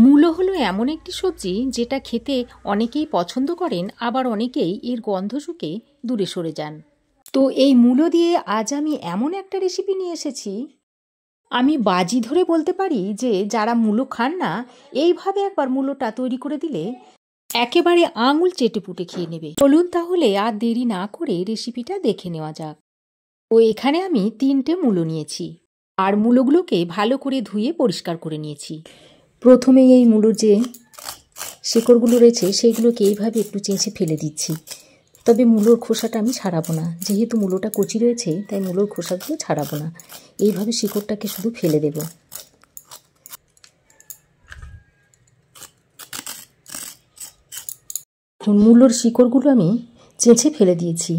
মূলো হলো এমন একটি সবজি যেটা খেতে অনেকেই পছন্দ করেন, আবার অনেকেই এর গন্ধ শুকে দূরে সরে যান। তো এই মূলো দিয়ে আজ আমি এমন একটা রেসিপি নিয়ে এসেছি, আমি বাজি ধরে বলতে পারি যে যারা মূলো খান না, এইভাবে একবার মূলোটা তৈরি করে দিলে একেবারে আঙুল চেটে পুটে খেয়ে নেবে। চলুন তাহলে আর দেরি না করে রেসিপিটা দেখে নেওয়া যাক। তো এখানে আমি 3টে মূলো নিয়েছি, আর মূলোগুলোকে ভালো করে ধুয়ে পরিষ্কার করে নিয়েছি। প্রথমে এই মূলোর যে শিকড়গুলো রয়েছে সেইগুলোকে এইভাবে একটু চেঁচে ফেলে দিচ্ছি। তবে মূলোর খোসাটা আমি ছাড়াবো না, যেহেতু মূলোটা কচি রয়েছে তাই মূলোর খোসাগুলো ছাড়াবো না, এইভাবে শিকড়টাকে শুধু ফেলে দেব। মূলোর শিকড়গুলো আমি চেঁচে ফেলে দিয়েছি।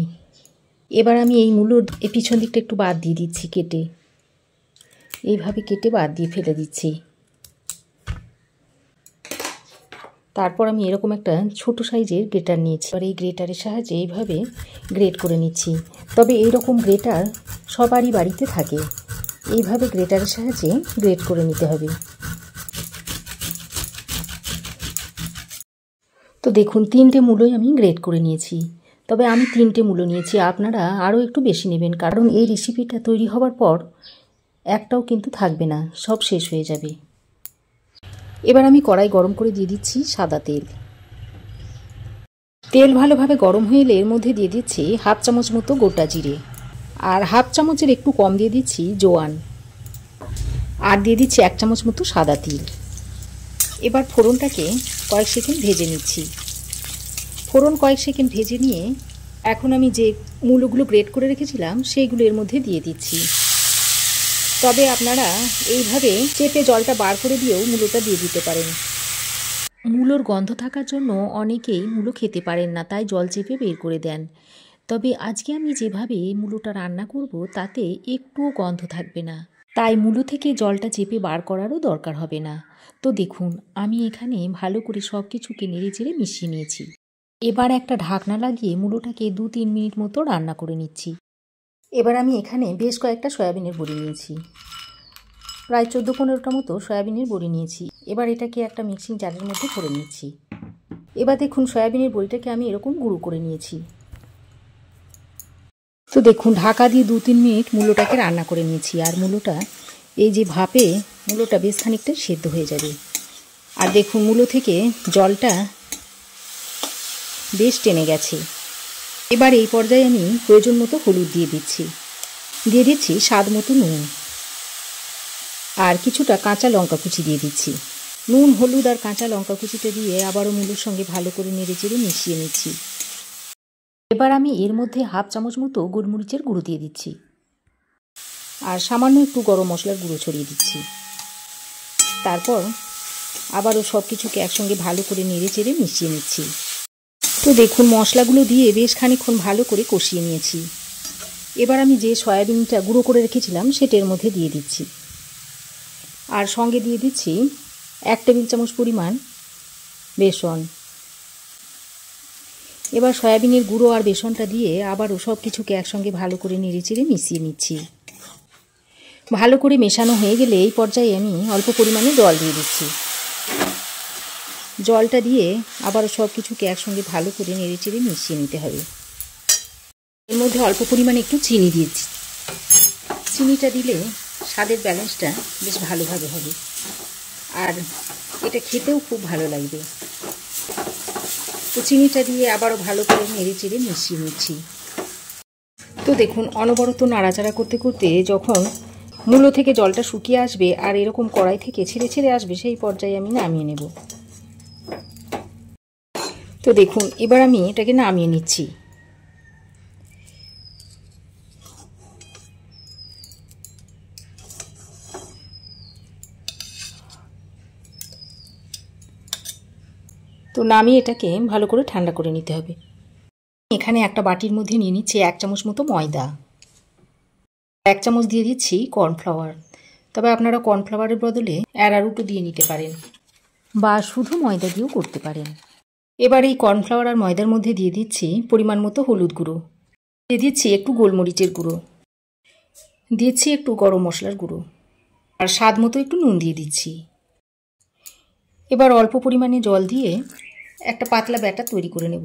এবার আমি এই মূলোর এই পিছন দিকটা একটু বাদ দিয়ে দিচ্ছি, কেটে এইভাবে কেটে বাদ দিয়ে ফেলে দিচ্ছি। তারপর আমি এরকম একটা ছোট সাইজের গ্রেটার নিয়েছি, আর এই গ্রেটারের সাহায্যে এইভাবে গ্রেট করে নিচ্ছি। তবে এই রকম গ্রেটার সবারই বাড়িতে থাকে, এইভাবে গ্রেটারের সাহায্যে গ্রেট করে নিতে হবে। তো দেখুন 3টে মূলোই আমি গ্রেট করে নিয়েছি। তবে আমি 3টে মূলো নিয়েছি, আপনারা আরও একটু বেশি নেবেন, কারণ এই রেসিপিটা তৈরি হওয়ার পর একটাও কিন্তু থাকবে না, সব শেষ হয়ে যাবে। এবার আমি কড়াই গরম করে দিয়ে দিচ্ছি সাদা তেল। তেল ভালোভাবে গরম হয়ে এলে এর মধ্যে দিয়ে দিচ্ছি 1/2 চামচ মতো গোটা জিরে, আর 1/2 চামচের একটু কম দিয়ে দিচ্ছি জোয়ান, আর দিয়ে দিচ্ছি 1 চামচ মতো সাদা তিল। এবার ফোড়নটাকে কয়েক সেকেন্ড ভেজে নিচ্ছি। ফোড়ন কয়েক সেকেন্ড ভেজে নিয়ে এখন আমি যে মূলোগুলো গ্রেট করে রেখেছিলাম সেইগুলো এর মধ্যে দিয়ে দিচ্ছি। তবে আপনারা এইভাবে চেপে জলটা বার করে দিয়েও মূলোটা দিয়ে দিতে পারেন। মূলোর গন্ধ থাকার জন্য অনেকেই মূলো খেতে পারেন না, তাই জল চেপে বের করে দেন। তবে আজকে আমি যেভাবে মূলোটা রান্না করব তাতে একটুও গন্ধ থাকবে না, তাই মূলো থেকে জলটা চেপে বার করারও দরকার হবে না। তো দেখুন আমি এখানে ভালো করে সব কিছুকে নেড়ে চেড়ে মিশিয়ে নিয়েছি। এবার একটা ঢাকনা লাগিয়ে মূলোটাকে 2-3 মিনিট মতো রান্না করে নিচ্ছি। এবার আমি এখানে বেশ কয়েকটা সয়াবিনের বড়ি নিয়েছি, প্রায় 14-15টা মতো সয়াবিনের বড়ি নিয়েছি। এবার এটাকে একটা মিক্সিং জারের মধ্যে ভরে নিচ্ছি। এবার দেখুন সয়াবিনের বড়িটাকে আমি এরকম গুঁড়ো করে নিয়েছি। তো দেখুন ঢাকা দিয়ে 2-3 মিনিট মূলোটাকে রান্না করে নিয়েছি, আর মূলোটা এই যে ভাপে মূলোটা বেশ খানিকটা সেদ্ধ হয়ে যাবে। আর দেখুন মূলো থেকে জলটা বেশ টেনে গেছে। এবার এই পর্যায়ে আমি প্রয়োজন মতো হলুদ দিয়ে দিচ্ছি স্বাদ মতো নুন, আর কিছুটা কাঁচা লঙ্কা কুচি দিয়ে দিচ্ছি। নুন, হলুদ আর কাঁচা লঙ্কা কুচিটা দিয়ে আবারও মূলোর সঙ্গে ভালো করে নেড়ে চেড়ে মিশিয়ে নিচ্ছি। এবার আমি এর মধ্যে 1/2 চামচ মতো গোলমরিচের গুঁড়ো দিয়ে দিচ্ছি, আর সামান্য একটু গরম মশলার গুঁড়ো ছড়িয়ে দিচ্ছি। তারপর আবারও সব কিছুকে একসঙ্গে ভালো করে নেড়ে চেড়ে মিশিয়ে নিচ্ছি। তো দেখুন মশলাগুলো দিয়ে বেশ খানিকক্ষণ ভালো করে কষিয়ে নিয়েছি। এবার আমি যে সয়াবিনটা গুঁড়ো করে রেখেছিলাম সেটা এর মধ্যে দিয়ে দিচ্ছি, আর সঙ্গে দিয়ে দিচ্ছি 1 টেবিল চামচ পরিমাণ বেসন। এবার সয়াবিনের গুঁড়ো আর বেসনটা দিয়ে আবারও সব কিছুকে একসঙ্গে ভালো করে নেড়ে চেড়ে মিশিয়ে নিচ্ছি। ভালো করে মেশানো হয়ে গেলে এই পর্যায়ে আমি অল্প পরিমাণে জল দিয়ে দিচ্ছি। জলটা দিয়ে আবারও সব কিছুকে একসঙ্গে ভালো করে নেড়ে চেড়ে মিশিয়ে নিতে হবে। এর মধ্যে অল্প পরিমাণে একটু চিনি দিয়েছি। চিনিটা দিলে স্বাদের ব্যালেন্সটা বেশ ভালোভাবে হবে, আর এটা খেতেও খুব ভালো লাগবে। তো চিনিটা দিয়ে আবারও ভালো করে নেড়ে চেড়ে মিশিয়ে নিচ্ছি। তো দেখুন অনবরত নাড়াচাড়া করতে করতে যখন মূলো থেকে জলটা শুকিয়ে আসবে আর এরকম কড়াই থেকে ছেড়ে ছেড়ে আসবে, সেই পর্যায়ে আমি নামিয়ে নেব। তো দেখুন এবার আমি এটাকে নামিয়ে নিচ্ছি। তো নামিয়ে এটাকে ভালো করে ঠান্ডা করে নিতে হবে। এখানে একটা বাটির মধ্যে নিয়ে নিচ্ছি 1 চামচ মতো ময়দা, 1 চামচ দিয়ে দিচ্ছি কর্নফ্লাওয়ার। তবে আপনারা কর্নফ্লাওয়ারের বদলে অ্যারারুটও দিয়ে নিতে পারেন, বা শুধু ময়দা দিয়েও করতে পারেন। এবার এই কর্নফ্লাওয়ার আর ময়দার মধ্যে দিয়ে দিচ্ছি পরিমাণ মতো হলুদ গুঁড়ো, দিয়ে দিচ্ছি একটু গোলমরিচের গুঁড়ো, দিচ্ছি একটু গরম মশলার গুঁড়ো, আর স্বাদ মতো একটু নুন দিয়ে দিচ্ছি। এবার অল্প পরিমাণে জল দিয়ে একটা পাতলা ব্যাটার তৈরি করে নেব।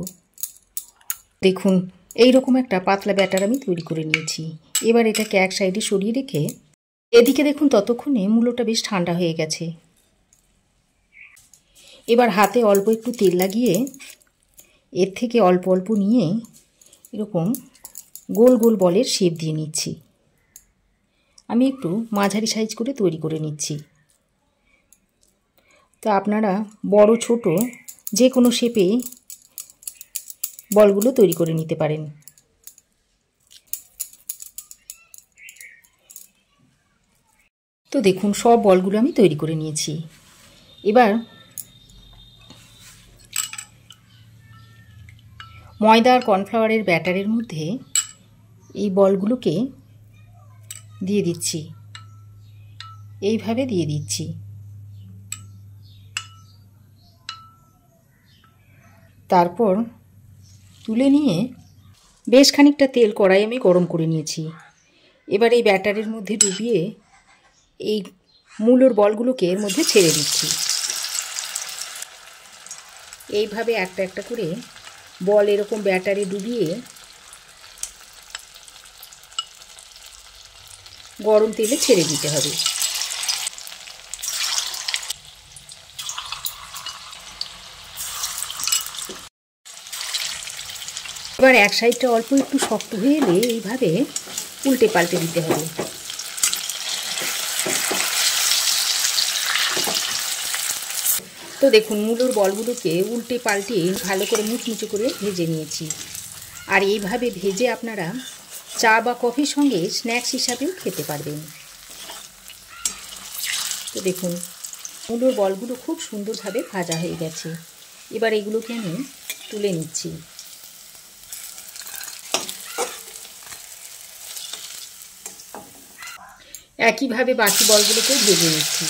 দেখুন এই রকম একটা পাতলা ব্যাটার আমি তৈরি করে নিয়েছি। এবার এটাকে এক সাইডে সরিয়ে রেখে এদিকে দেখুন ততক্ষণে মূলোটা বেশ ঠান্ডা হয়ে গেছে। এবার হাতে অল্প একটু তেল লাগিয়ে এর থেকে অল্প অল্প নিয়ে এরকম গোল গোল বলের শেপ দিয়ে নিচ্ছি। আমি একটু মাঝারি সাইজ করে তৈরি করে নিচ্ছি। তা আপনারা বড় ছোট যে কোনো শেপে বলগুলো তৈরি করে নিতে পারেন। তো দেখুন সব বলগুলো আমি তৈরি করে নিয়েছি। এবার ময়দা আর কর্নফ্লাওয়ারের ব্যাটারের মধ্যে এই বলগুলোকে দিয়ে দিচ্ছি, এইভাবে দিয়ে দিচ্ছি। তারপর তুলে নিয়ে বেশ খানিকটা তেল কড়াই আমি গরম করে নিয়েছি। এবার এই ব্যাটারের মধ্যে ডুবিয়ে এই মূলোর বলগুলোকে এর মধ্যে ছেড়ে দিচ্ছি। এইভাবে একটা একটা করে বল এরকম ব্যাটারে ডুবিয়ে গরম তেলে ছেড়ে দিতে হবে। এবার এক সাইডটা অল্প একটু শক্ত হয়ে এলে এইভাবে উল্টে পাল্টে দিতে হবে। তো দেখুন মূলোর বলগুলোকে উল্টে পাল্টে ভালো করে মুচমুচে করে ভেজে নিয়েছি। আর এইভাবে ভেজে আপনারা চা বা কফির সঙ্গে স্ন্যাক্স হিসাবেও খেতে পারবেন। তো দেখুন মূলোর বলগুলো খুব সুন্দরভাবে ভাজা হয়ে গেছে। এবার এগুলোকে আমি তুলে নিচ্ছি। একইভাবে বাকি বলগুলোকে ভেজে নিচ্ছি।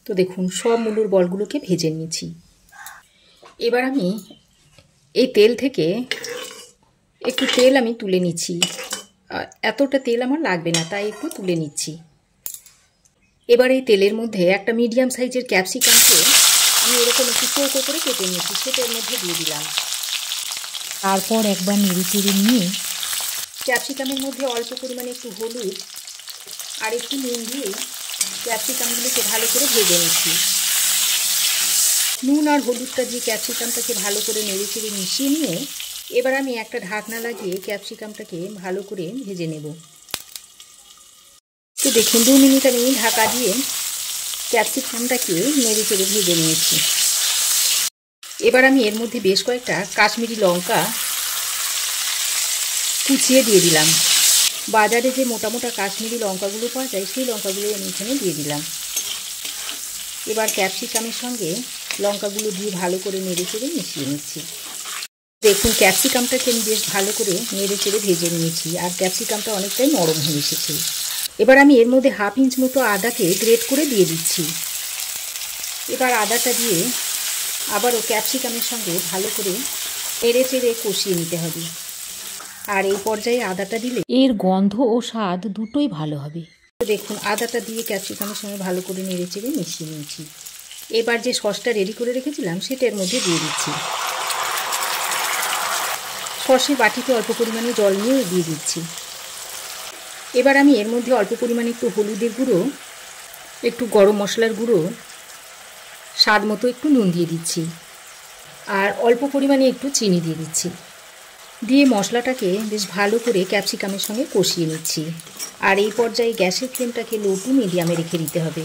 তো দেখুন সব মূলোর বলগুলোকে ভেজে নিয়েছি। এবার আমি এই তেল থেকে একটু তেল আমি তুলে নিচ্ছি। এতটা তেল আমার লাগবে না, তাই একটু তুলে নিচ্ছি। এবার এই তেলের মধ্যে একটা মিডিয়াম সাইজের ক্যাপসিকামকে আমি এরকম একটু চৌকো করে কেটে নিয়েছি, সেটা এর মধ্যে দিয়ে দিলাম। তারপর একবার নেড়ে চেড়ে নিয়ে ক্যাপসিকামের মধ্যে অল্প পরিমাণে একটু হলুদ আর একটু নুন দিয়ে ক্যাপসিকামগুলোকে ভালো করে ভেজে নিচ্ছি। নুন আর হলুদটা দিয়ে ক্যাপসিকামটাকে ভালো করে নেড়ে চেড়ে মিশিয়ে নিয়ে এবার আমি একটা ঢাকনা লাগিয়ে ক্যাপসিকামটাকে ভালো করে ভেজে নেব। তো দেখুন 2 মিনিট আমি ঢাকা দিয়ে ক্যাপসিকামটাকে নেড়ে চেড়ে ভেজে নিয়েছি। এবার আমি এর মধ্যে বেশ কয়েকটা কাশ্মীরি লঙ্কা কুচিয়ে দিয়ে দিলাম। বাজারে যে মোটা মোটা কাশ্মীরি লঙ্কাগুলো পাওয়া যায় সেই লঙ্কাগুলো আমি এখানে দিয়ে দিলাম। এবার ক্যাপসিকামের সঙ্গে লঙ্কাগুলো দিয়ে ভালো করে নেড়ে চেড়ে মিশিয়ে নিচ্ছি। দেখুন ক্যাপসিকামটাকে আমি বেশ ভালো করে নেড়ে চেড়ে ভেজে নিয়েছি আর ক্যাপসিকামটা অনেকটাই নরম হয়ে এসেছে। এবার আমি এর মধ্যে 1/2 ইঞ্চ মতো আদাকে গ্রেট করে দিয়ে দিচ্ছি। এবার আদাটা দিয়ে আবারও ক্যাপসিকামের সঙ্গে ভালো করে নেড়ে চেড়ে কষিয়ে নিতে হবে। আর এই পর্যায়ে আদাটা দিলে এর গন্ধ ও স্বাদ দুটোই ভালো হবে। দেখুন আদাটা দিয়ে ক্যাপসিকামের সঙ্গে ভালো করে নেড়ে চেড়ে মিশিয়ে নিয়েছি। এবার যে সসটা রেডি করে রেখেছিলাম সেটা এর মধ্যে দিয়ে দিচ্ছি। সসের বাটিতে অল্প পরিমাণে জল নিয়ে দিয়ে দিচ্ছি। এবার আমি এর মধ্যে অল্প পরিমাণে একটু হলুদের গুঁড়ো, একটু গরম মশলার গুঁড়ো, স্বাদ মতো একটু নুন দিয়ে দিচ্ছি আর অল্প পরিমাণে একটু চিনি দিয়ে দিচ্ছি। দিয়ে মশলাটাকে বেশ ভালো করে ক্যাপসিকামের সঙ্গে কষিয়ে নিচ্ছি। আর এই পর্যায়ে গ্যাসের ফ্লেমটাকে লো টু মিডিয়ামে রেখে দিতে হবে।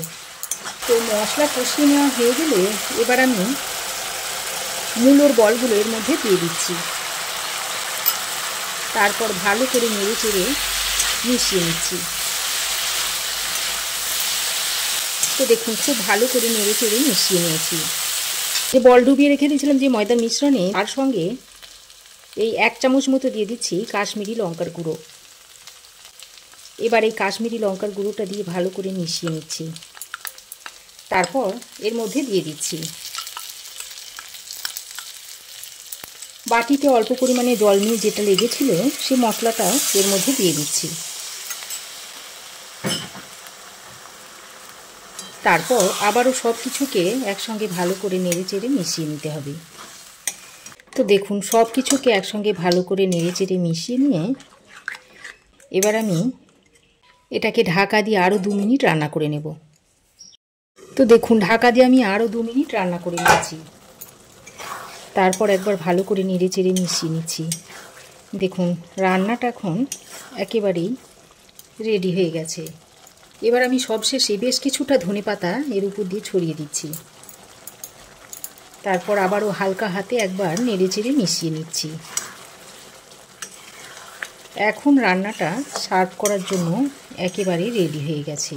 তো মশলা কষিয়ে নেওয়া হয়ে গেলে এবার আমি মূলোর বলগুলো এর মধ্যে দিয়ে দিচ্ছি। তারপর ভালো করে নেড়ে চেড়ে মিশিয়ে নিচ্ছি। তো দেখুন খুব ভালো করে নেড়ে চেড়ে মিশিয়ে নিয়েছি। যে বল ডুবিয়ে রেখে দিয়েছিলাম যে ময়দার মিশ্রণে, তার সঙ্গে এই 1 চামচ মতো দিয়ে দিচ্ছি কাশ্মীরি লঙ্কার গুঁড়ো। এবার এই কাশ্মীরি লঙ্কার গুঁড়োটা দিয়ে ভালো করে মিশিয়ে নিচ্ছি। তারপর এর মধ্যে দিয়ে দিচ্ছি বাটিতে অল্প পরিমাণে জল নিয়ে যেটা লেগেছিল সে মশলাটা এর মধ্যে দিয়ে দিচ্ছি। তারপর আবারও সব কিছুকে একসঙ্গে ভালো করে নেড়ে চেড়ে মিশিয়ে নিতে হবে। তো দেখুন সব কিছুকে একসঙ্গে ভালো করে নেড়ে চেড়ে মিশিয়ে নিয়ে এবার আমি এটাকে ঢাকা দিয়ে আরও 2 মিনিট রান্না করে নেব। তো দেখুন ঢাকা দিয়ে আমি আরও 2 মিনিট রান্না করে নিয়েছি। তারপর একবার ভালো করে নেড়ে চেড়ে মিশিয়ে নিচ্ছি। দেখুন রান্নাটা এখন একেবারেই রেডি হয়ে গেছে। এবার আমি সবশেষে বেশ কিছুটা ধনেপাতা এর উপর দিয়ে ছড়িয়ে দিচ্ছি। তারপর আবারও হালকা হাতে একবার নেড়ে চেড়ে মিশিয়ে নিচ্ছি। এখন রান্নাটা সার্ভ করার জন্য একেবারে রেডি হয়ে গেছে।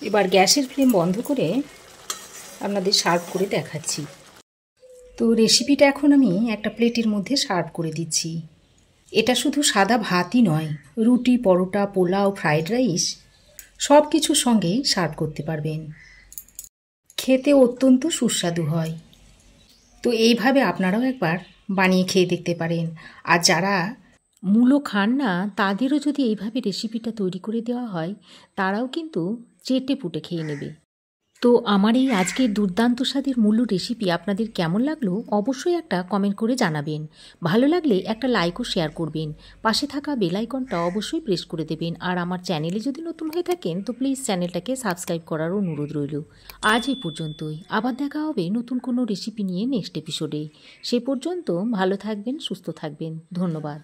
এবার গ্যাসের ফ্লেম বন্ধ করে আপনাদের সার্ভ করে দেখাচ্ছি। তো রেসিপিটা এখন আমি একটা প্লেটের মধ্যে সার্ভ করে দিচ্ছি। এটা শুধু সাদা ভাতই নয়, রুটি, পরোটা, পোলাও, ফ্রাইড রাইস সব কিছুর সঙ্গেই সার্ভ করতে পারবেন। খেতে অত্যন্ত সুস্বাদু হয়। তো এইভাবে আপনারাও একবার বানিয়ে খেয়ে দেখতে পারেন। আর যারা মূলো খান না তাদেরও যদি এইভাবে রেসিপিটা তৈরি করে দেওয়া হয় তারাও কিন্তু চেটে পুটে খেয়ে নেবে। তো আমার এই আজকের দুর্দান্ত স্বাদের মূলো রেসিপি আপনাদের কেমন লাগলো অবশ্যই একটা কমেন্ট করে জানাবেন। ভালো লাগলে একটা লাইক ও শেয়ার করবেন। পাশে থাকা বেল আইকনটা অবশ্যই প্রেস করে দেবেন। আর আমার চ্যানেলে যদি নতুন হয়ে থাকেন তো প্লিজ চ্যানেলটাকে সাবস্ক্রাইব করার অনুরোধ রইল। আজ এই পর্যন্তই। আবার দেখা হবে নতুন কোনো রেসিপি নিয়ে নেক্সট এপিসোডে। সে পর্যন্ত ভালো থাকবেন, সুস্থ থাকবেন। ধন্যবাদ।